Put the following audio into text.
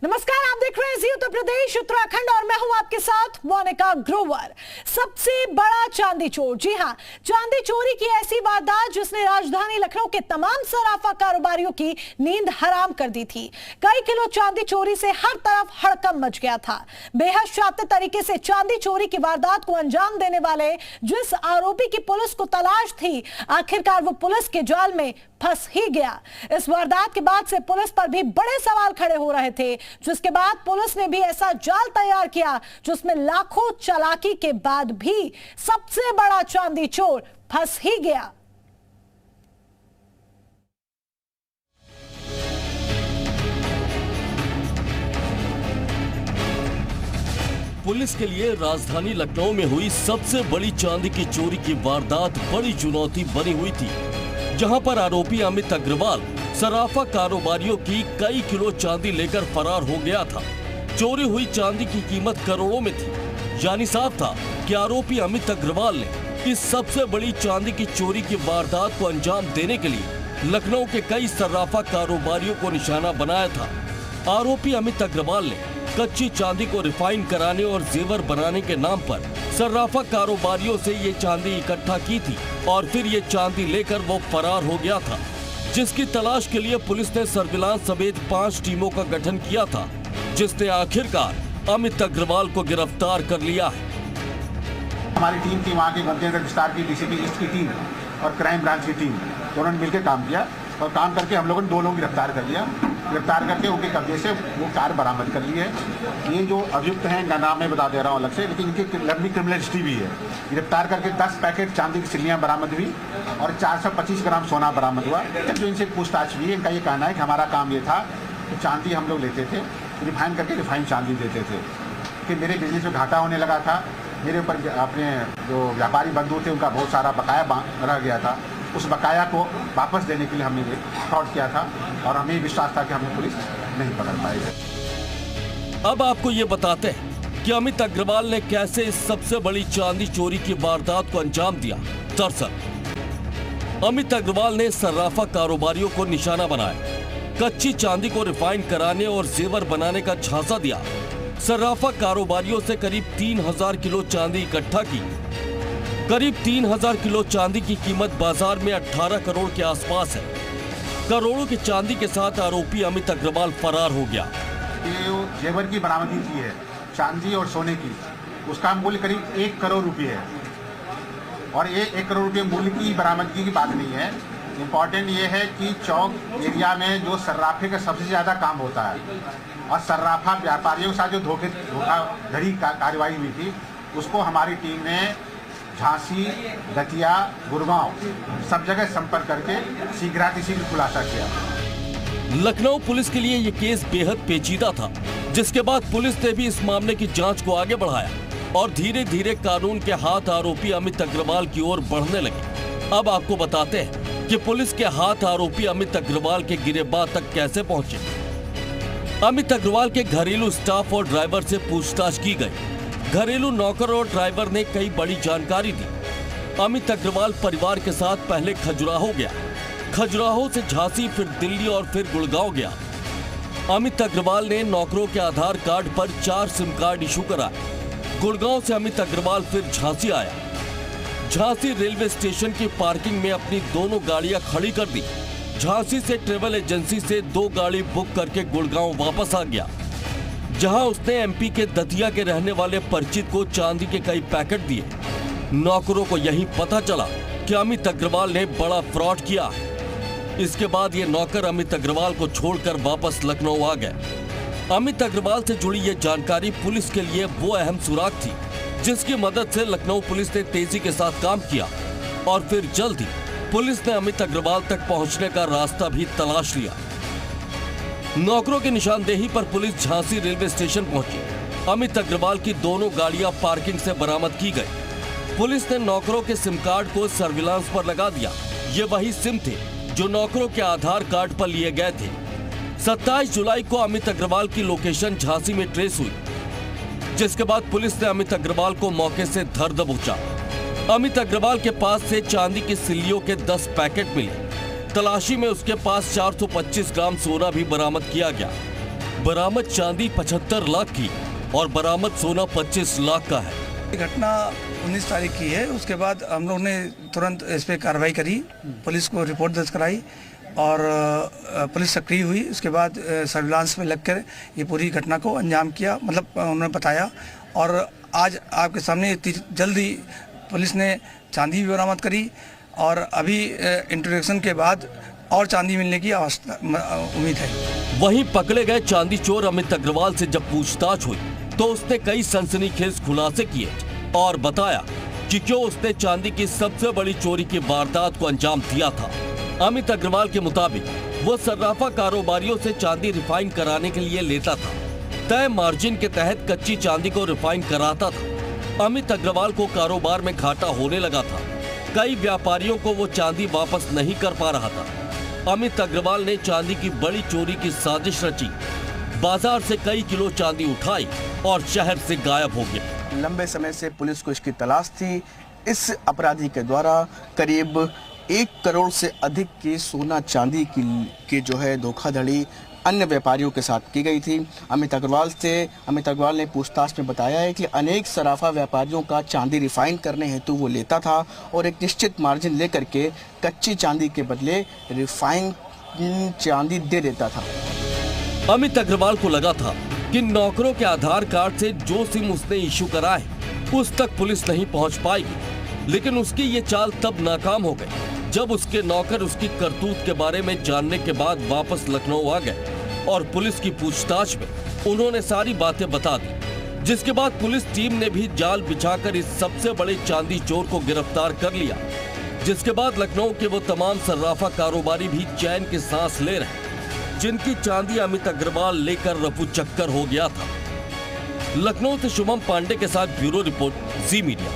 नमस्कार, आप देख रहे हैं जी उत्तर प्रदेश उत्तराखंड और मैं हूं आपके साथ मोनिका ग्रोवर। सबसे बड़ा चांदी चोर, जी हां, चांदी चोरी की ऐसी वारदात जिसने राजधानी लखनऊ के तमाम सराफा कारोबारियों की नींद हराम कर दी थी। कई किलो चांदी चोरी से हर तरफ हड़कंप मच गया था। बेहद शातिर तरीके से चांदी चोरी की वारदात को अंजाम देने वाले जिस आरोपी की पुलिस को तलाश थी, आखिरकार वो पुलिस के जाल में फंस ही गया। इस वारदात के बाद से पुलिस पर भी बड़े सवाल खड़े हो रहे थे, जिसके बाद पुलिस ने भी ऐसा जाल तैयार किया जिसमें लाखों चालाकी के बाद भी सबसे बड़ा चांदी चोर फंस ही गया। पुलिस के लिए राजधानी लखनऊ में हुई सबसे बड़ी चांदी की चोरी की वारदात बड़ी चुनौती बनी हुई थी, जहां पर आरोपी अमित अग्रवाल सराफा कारोबारियों की कई किलो चांदी लेकर फरार हो गया था। चोरी हुई चांदी की कीमत करोड़ों में थी, यानी साफ था कि आरोपी अमित अग्रवाल ने इस सबसे बड़ी चांदी की चोरी की वारदात को अंजाम देने के लिए लखनऊ के कई सराफा कारोबारियों को निशाना बनाया था। आरोपी अमित अग्रवाल ने कच्ची चांदी को रिफाइन कराने और जेवर बनाने के नाम पर सर्राफा कारोबारियों से ये चांदी इकट्ठा की थी और फिर ये चांदी लेकर वो फरार हो गया था, जिसकी तलाश के लिए पुलिस ने सर्विलांस समेत 5 टीमों का गठन किया था, जिसने आखिरकार अमित अग्रवाल को गिरफ्तार कर लिया है। हमारी टीम थी, वहाँ की मध्यनगर विस्तार की डीसीपी ईस्ट की टीम और क्राइम ब्रांच की टीम, दोनों ने मिलकर काम किया और काम करके हम लोगों ने 2 लोग गिरफ्तार कर लिया। गिरफ्तार करके उनके कब्जे से वो कार बरामद कर ली है। ये जो अभियुक्त हैं, इनका नाम मैं बता दे रहा हूँ अलग से, लेकिन इनकी लंबी क्रिमिनल हिस्ट्री भी है। गिरफ्तार करके 10 पैकेट चांदी की सिल्लियाँ बरामद हुई और 425 ग्राम सोना बरामद हुआ। जो इनसे पूछताछ हुई, इनका ये कहना है कि हमारा काम ये था कि चांदी हम लोग लेते थे, रिफाइन करके रिफाइन चांदी देते थे, कि मेरे बिजनेस में घाटा होने लगा था। मेरे ऊपर अपने जो व्यापारी बंधु थे उनका बहुत सारा बकाया रह गया था। उस बकाया को वापस देने के लिए हमने ये फ्रॉड किया था और हमें विश्वास था कि हमें पुलिस नहीं पकड़ पाएगी। अब आपको ये बताते हैं कि अमित अग्रवाल ने कैसे इस सबसे बड़ी चांदी चोरी की वारदात को अंजाम दिया। दरअसल अमित अग्रवाल ने सर्राफा कारोबारियों को निशाना बनाया, कच्ची चांदी को रिफाइन कराने और जेवर बनाने का झांसा दिया। सर्राफा कारोबारियों से करीब 3000 किलो चांदी इकट्ठा की। करीब 3000 किलो चांदी की कीमत बाजार में 18 करोड़ के आसपास है। करोड़ों की चांदी के साथ आरोपी अमित अग्रवाल फरार हो गया। ये जेवर की बरामदगी की है, चांदी और सोने की, उसका मूल्य करीब 1 करोड़ रुपये है। और ये 1 करोड़ रुपये मूल्य की बरामदगी की बात नहीं है। इम्पॉर्टेंट ये है कि चौक एरिया में जो सर्राफे का सबसे ज़्यादा काम होता है और सर्राफा व्यापारियों के साथ जो धोखाधड़ी कार्रवाई हुई थी, उसको हमारी टीम ने झांसी, दतिया, गुड़गांव सब जगह संपर्क करके शीघ्र खुलासा किया। लखनऊ पुलिस के लिए ये केस बेहद पेचीदा था, जिसके बाद पुलिस ने भी इस मामले की जांच को आगे बढ़ाया और धीरे धीरे कानून के हाथ आरोपी अमित अग्रवाल की ओर बढ़ने लगे। अब आपको बताते हैं कि पुलिस के हाथ आरोपी अमित अग्रवाल के गिरफ्तार तक कैसे पहुंचे। अमित अग्रवाल के घरेलू स्टाफ और ड्राइवर से पूछताछ की गई। घरेलू नौकर और ड्राइवर ने कई बड़ी जानकारी दी। अमित अग्रवाल परिवार के साथ पहले खजुराहो गया, खजुराहो से झांसी, फिर दिल्ली और फिर गुड़गांव गया। अमित अग्रवाल ने नौकरों के आधार कार्ड पर 4 सिम कार्ड इशू कराए। गुड़गांव से अमित अग्रवाल फिर झांसी आया। झांसी रेलवे स्टेशन की पार्किंग में अपनी दोनों गाड़ियां खड़ी कर दी। झांसी से ट्रेवल एजेंसी से 2 गाड़ी बुक करके गुड़गांव वापस आ गया, जहां उसने एमपी के दतिया के रहने वाले परिचित को चांदी के कई पैकेट दिए। नौकरों को यही पता चला कि अमित अग्रवाल ने बड़ा फ्रॉड किया। इसके बाद ये नौकर अमित अग्रवाल को छोड़कर वापस लखनऊ आ गए। अमित अग्रवाल से जुड़ी ये जानकारी पुलिस के लिए वो अहम सुराग थी, जिसकी मदद से लखनऊ पुलिस ने तेजी के साथ काम किया और फिर जल्द ही पुलिस ने अमित अग्रवाल तक पहुंचने का रास्ता भी तलाश लिया। नौकरों की निशानदेही पर पुलिस झांसी रेलवे स्टेशन पहुंची। अमित अग्रवाल की दोनों गाड़ियां पार्किंग से बरामद की गई। पुलिस ने नौकरों के सिम कार्ड को सर्विलांस पर लगा दिया। ये वही सिम थे जो नौकरों के आधार कार्ड पर लिए गए थे। 27 जुलाई को अमित अग्रवाल की लोकेशन झांसी में ट्रेस हुई, जिसके बाद पुलिस ने अमित अग्रवाल को मौके से धर दबोचा। अमित अग्रवाल के पास से चांदी की सिल्लियों के 10 पैकेट मिले। तलाशी में उसके पास 425 ग्राम सोना भी बरामद किया गया। बरामद चांदी 75 लाख की और बरामद सोना 25 लाख का है। घटना 19 तारीख की है। उसके बाद हम लोग ने तुरंत इस पर कार्रवाई करी, पुलिस को रिपोर्ट दर्ज कराई और पुलिस सक्रिय हुई। उसके बाद सर्विलांस में लगकर ये पूरी घटना को अंजाम किया, मतलब उन्होंने बताया। और आज आपके सामने जल्दी पुलिस ने चांदी भी बरामद करी और अभी इंट्रोडक्शन के बाद और चांदी मिलने की उम्मीद है। वहीं पकड़े गए चांदी चोर अमित अग्रवाल से जब पूछताछ हुई तो उसने कई सनसनीखेज खुलासे किए और बताया कि क्यों उसने चांदी की सबसे बड़ी चोरी की वारदात को अंजाम दिया था। अमित अग्रवाल के मुताबिक वो सर्राफा कारोबारियों से चांदी रिफाइन कराने के लिए लेता था। तय मार्जिन के तहत कच्ची चांदी को रिफाइन कराता था। अमित अग्रवाल को कारोबार में घाटा होने लगा था। कई व्यापारियों को वो चांदी वापस नहीं कर पा रहा था। अमित अग्रवाल ने चांदी की बड़ी चोरी की साजिश रची, बाजार से कई किलो चांदी उठाई और शहर से गायब हो गया। लंबे समय से पुलिस को इसकी तलाश थी। इस अपराधी के द्वारा करीब 1 करोड़ से अधिक की सोना चांदी की जो है धोखाधड़ी अन्य व्यापारियों के साथ की गई थी। अमित अग्रवाल ने पूछताछ में बताया है कि अनेक सराफा व्यापारियों का चांदी रिफाइन करने हेतु वो लेता था और एक निश्चित मार्जिन लेकर के कच्ची चांदी के बदले रिफाइन चांदी दे देता था। अमित अग्रवाल को लगा था कि नौकरों के आधार कार्ड से जो सिम उसने इशू कराए उस तक पुलिस नहीं पहुंच पाएगी, लेकिन उसकी ये चाल तब नाकाम हो गई जब उसके नौकर उसकी करतूत के बारे में जानने के बाद वापस लखनऊ आ गए और पुलिस की पूछताछ में उन्होंने सारी बातें बता दी, जिसके बाद पुलिस टीम ने भी जाल बिछाकर इस सबसे बड़े चांदी चोर को गिरफ्तार कर लिया। जिसके बाद लखनऊ के वो तमाम सर्राफा कारोबारी भी चैन की सांस ले रहे जिनकी चांदी अमित अग्रवाल लेकर रफू चक्कर हो गया था। लखनऊ से शुभम पांडे के साथ ब्यूरो रिपोर्ट, जी मीडिया।